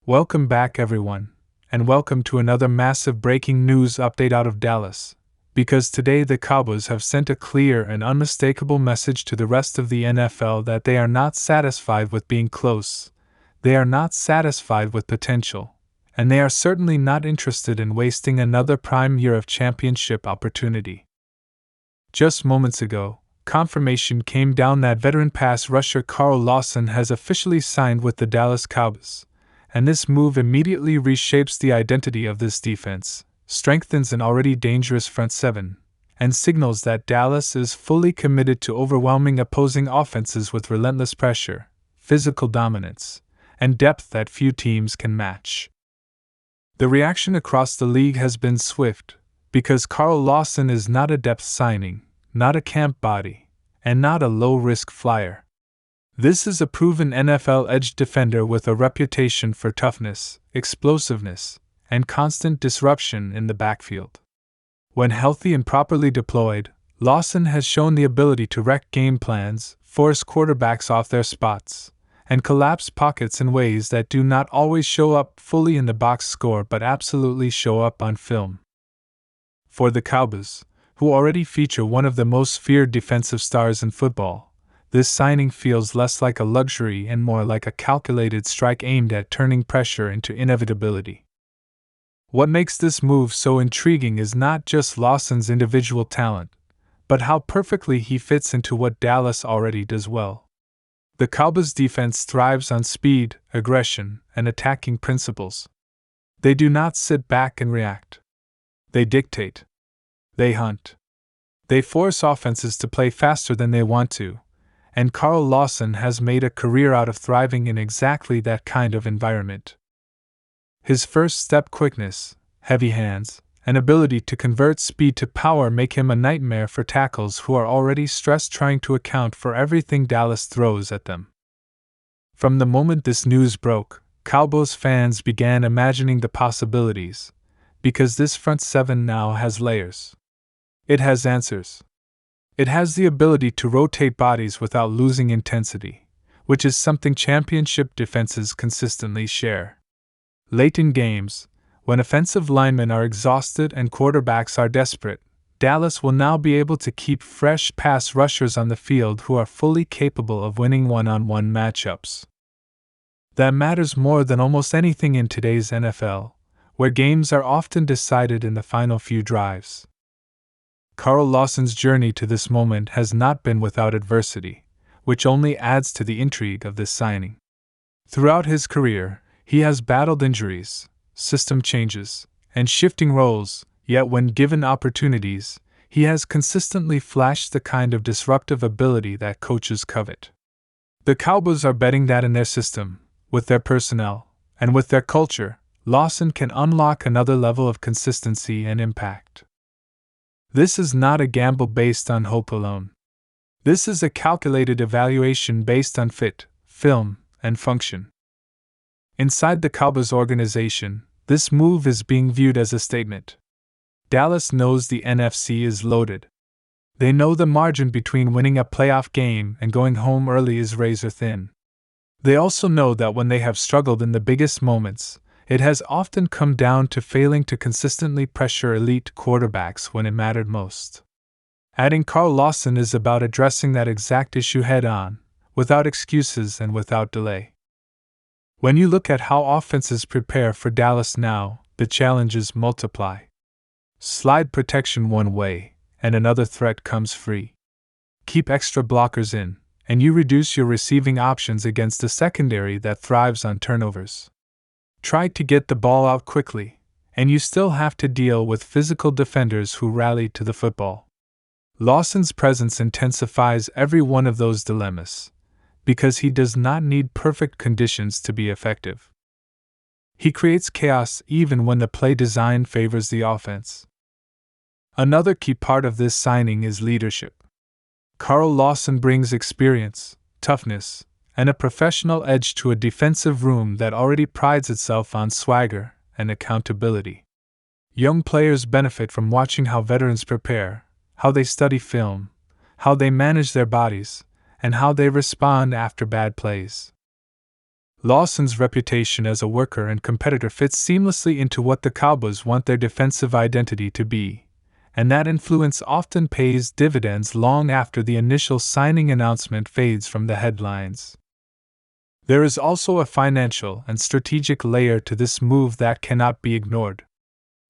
Welcome back, everyone, and welcome to another massive breaking news update out of Dallas. Because today the Cowboys have sent a clear and unmistakable message to the rest of the NFL that they are not satisfied with being close, they are not satisfied with potential, and they are certainly not interested in wasting another prime year of championship opportunity. Just moments ago, confirmation came down that veteran pass rusher Carl Lawson has officially signed with the Dallas Cowboys, and this move immediately reshapes the identity of this defense, strengthens an already dangerous front seven, and signals that Dallas is fully committed to overwhelming opposing offenses with relentless pressure, physical dominance, and depth that few teams can match. The reaction across the league has been swift, because Carl Lawson is not a depth signing, not a camp body, and not a low-risk flyer. This is a proven NFL edge defender with a reputation for toughness, explosiveness, and constant disruption in the backfield. When healthy and properly deployed, Lawson has shown the ability to wreck game plans, force quarterbacks off their spots, and collapse pockets in ways that do not always show up fully in the box score but absolutely show up on film. For the Cowboys, who already feature one of the most feared defensive stars in football, this signing feels less like a luxury and more like a calculated strike aimed at turning pressure into inevitability. What makes this move so intriguing is not just Lawson's individual talent, but how perfectly he fits into what Dallas already does well. The Cowboys' defense thrives on speed, aggression, and attacking principles. They do not sit back and react. They dictate. They hunt. They force offenses to play faster than they want to, and Carl Lawson has made a career out of thriving in exactly that kind of environment. His first step quickness, heavy hands, and ability to convert speed to power make him a nightmare for tackles who are already stressed trying to account for everything Dallas throws at them. From the moment this news broke, Cowboys fans began imagining the possibilities, because this front seven now has layers. It has answers. It has the ability to rotate bodies without losing intensity, which is something championship defenses consistently share. Late in games, when offensive linemen are exhausted and quarterbacks are desperate, Dallas will now be able to keep fresh pass rushers on the field who are fully capable of winning one-on-one matchups. That matters more than almost anything in today's NFL, where games are often decided in the final few drives. Carl Lawson's journey to this moment has not been without adversity, which only adds to the intrigue of this signing. Throughout his career, he has battled injuries, system changes, and shifting roles, yet when given opportunities, he has consistently flashed the kind of disruptive ability that coaches covet. The Cowboys are betting that in their system, with their personnel, and with their culture, Lawson can unlock another level of consistency and impact. This is not a gamble based on hope alone. This is a calculated evaluation based on fit, film, and function. Inside the Cowboys organization, this move is being viewed as a statement. Dallas knows the NFC is loaded. They know the margin between winning a playoff game and going home early is razor thin. They also know that when they have struggled in the biggest moments, it has often come down to failing to consistently pressure elite quarterbacks when it mattered most. Adding Carl Lawson is about addressing that exact issue head-on, without excuses and without delay. When you look at how offenses prepare for Dallas now, the challenges multiply. Slide protection one way, and another threat comes free. Keep extra blockers in, and you reduce your receiving options against a secondary that thrives on turnovers. Try to get the ball out quickly, and you still have to deal with physical defenders who rally to the football. Lawson's presence intensifies every one of those dilemmas, because he does not need perfect conditions to be effective. He creates chaos even when the play design favors the offense. Another key part of this signing is leadership. Carl Lawson brings experience, toughness, and a professional edge to a defensive room that already prides itself on swagger and accountability. Young players benefit from watching how veterans prepare, how they study film, how they manage their bodies, and how they respond after bad plays. Lawson's reputation as a worker and competitor fits seamlessly into what the Cowboys want their defensive identity to be, and that influence often pays dividends long after the initial signing announcement fades from the headlines. There is also a financial and strategic layer to this move that cannot be ignored.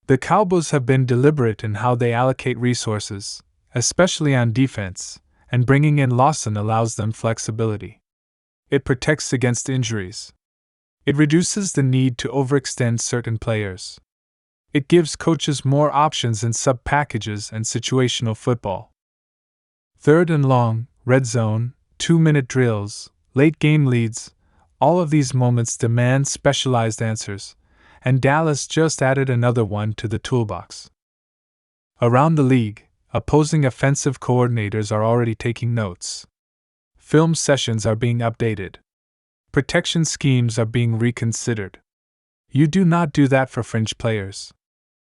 The Cowboys have been deliberate in how they allocate resources, especially on defense, and bringing in Lawson allows them flexibility. It protects against injuries. It reduces the need to overextend certain players. It gives coaches more options in sub-packages and situational football. Third and long, red zone, 2-minute drills, late game leads, all of these moments demand specialized answers, and Dallas just added another one to the toolbox. Around the league, opposing offensive coordinators are already taking notes. Film sessions are being updated. Protection schemes are being reconsidered. You do not do that for fringe players.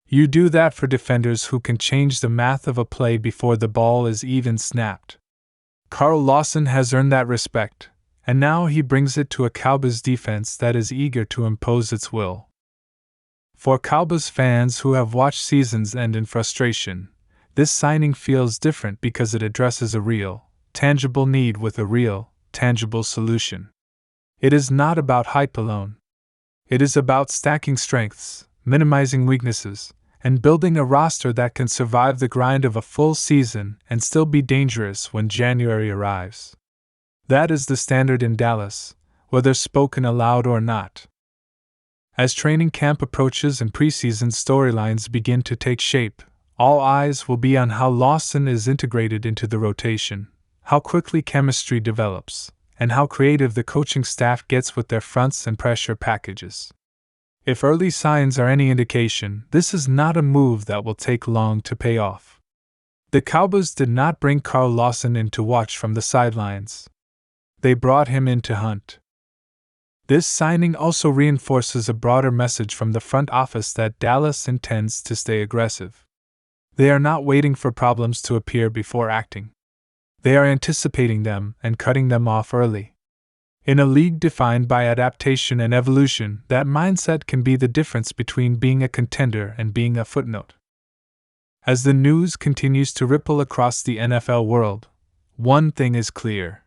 You do that for defenders who can change the math of a play before the ball is even snapped. Carl Lawson has earned that respect, and now he brings it to a Cowboys defense that is eager to impose its will. For Cowboys fans who have watched seasons end in frustration, this signing feels different because it addresses a real, tangible need with a real, tangible solution. It is not about hype alone. It is about stacking strengths, minimizing weaknesses, and building a roster that can survive the grind of a full season and still be dangerous when January arrives. That is the standard in Dallas, whether spoken aloud or not. As training camp approaches and preseason storylines begin to take shape, all eyes will be on how Lawson is integrated into the rotation, how quickly chemistry develops, and how creative the coaching staff gets with their fronts and pressure packages. If early signs are any indication, this is not a move that will take long to pay off. The Cowboys did not bring Carl Lawson in to watch from the sidelines. They brought him in to hunt. This signing also reinforces a broader message from the front office that Dallas intends to stay aggressive. They are not waiting for problems to appear before acting. They are anticipating them and cutting them off early. In a league defined by adaptation and evolution, that mindset can be the difference between being a contender and being a footnote. As the news continues to ripple across the NFL world, one thing is clear.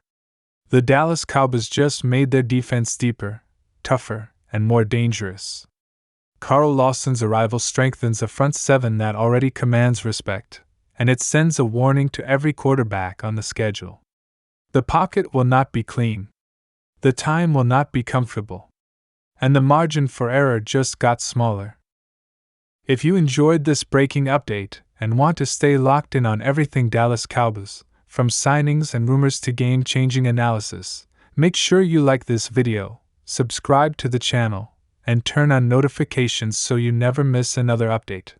The Dallas Cowboys just made their defense deeper, tougher, and more dangerous. Carl Lawson's arrival strengthens a front seven that already commands respect, and it sends a warning to every quarterback on the schedule. The pocket will not be clean. The time will not be comfortable. And the margin for error just got smaller. If you enjoyed this breaking update and want to stay locked in on everything Dallas Cowboys, from signings and rumors to game-changing analysis, make sure you like this video, subscribe to the channel, and turn on notifications so you never miss another update.